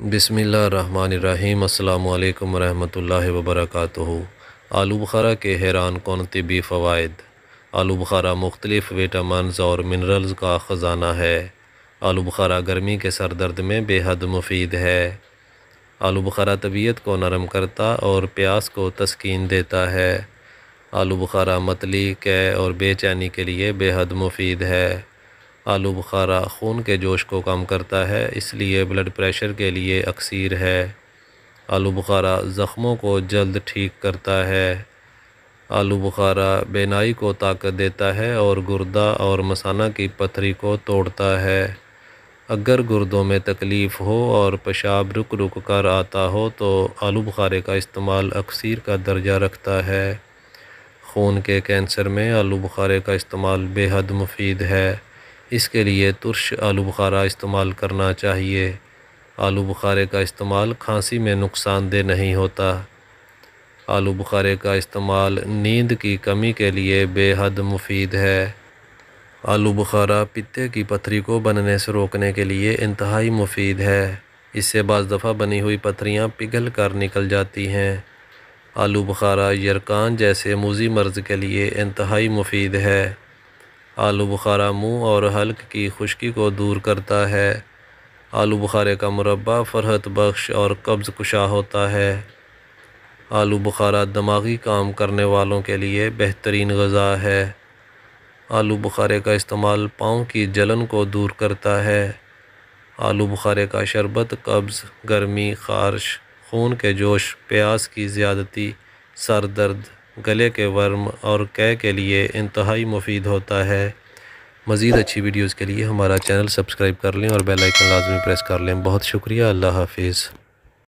بسم اللہ الرحمن الرحیم۔ السلام علیکم ورحمۃ اللہ وبرکاتہ۔ آلو بخارا کے حیران کن طبی فوائد۔ آلو بخارا مختلف وٹامنز اور منرلز کا خزانہ ہے۔ آلو بخارا گرمی کے سر درد میں بے حد مفید ہے۔ آلو بخارا طبیعت کو نرم کرتا اور پیاس کو تسکین دیتا ہے۔ آلو بخارا متلی، قے اور بے چینی کے لیے بے حد مفید ہے۔ آلو بخارا خون کے جوش کو کم کرتا ہے، اس لیے بلڈ پریشر کے لیے اکسیر ہے۔ آلو بخارا زخموں کو جلد ٹھیک کرتا ہے۔ آلو بخارا بینائی کو طاقت دیتا ہے اور گردہ اور مثانہ کی پتھری کو توڑتا ہے۔ اگر گردوں میں تکلیف ہو اور پیشاب رک رک کر آتا ہو تو آلو بخارے کا استعمال اکسیر کا درجہ رکھتا ہے۔ خون کے کینسر میں آلو بخارے کا استعمال بے حد مفید ہے، اس کے لیے ترش آلو بخارا استعمال کرنا چاہیے۔ آلو بخارے کا استعمال کھانسی میں نقصان دہ نہیں ہوتا۔ آلو بخارے کا استعمال نیند کی کمی کے لیے بے حد مفید ہے۔ آلو بخارا پتے کی پتھری کو بننے سے روکنے کے لیے انتہائی مفید ہے، اس سے بعض دفعہ بنی ہوئی پتھریاں پگھل کر نکل جاتی ہیں۔ آلو بخارا یرقان جیسے موذی مرض کے لیے انتہائی مفید ہے۔ آلو بخارا منہ اور حلق کی خشکی کو دور کرتا ہے۔ آلو بخارے کا مربہ فرحت بخش اور قبض کشا ہوتا ہے۔ آلو بخارا دماغی کام کرنے والوں کے لیے بہترین غذا ہے۔ آلو بخارے کا استعمال پاؤں کی جلن کو دور کرتا ہے۔ آلو بخارے کا شربت قبض، گرمی، خارش، خون کے جوش، پیاس کی زیادتی، سر درد، گلے کے ورم اور قے کے لیے انتہائی مفید ہوتا ہے۔ مزید اچھی ویڈیوز کے لیے ہمارا چینل سبسکرائب کر لیں اور بیل آئیکن لازمی پریس کر لیں۔ بہت شکریہ۔ اللہ حافظ۔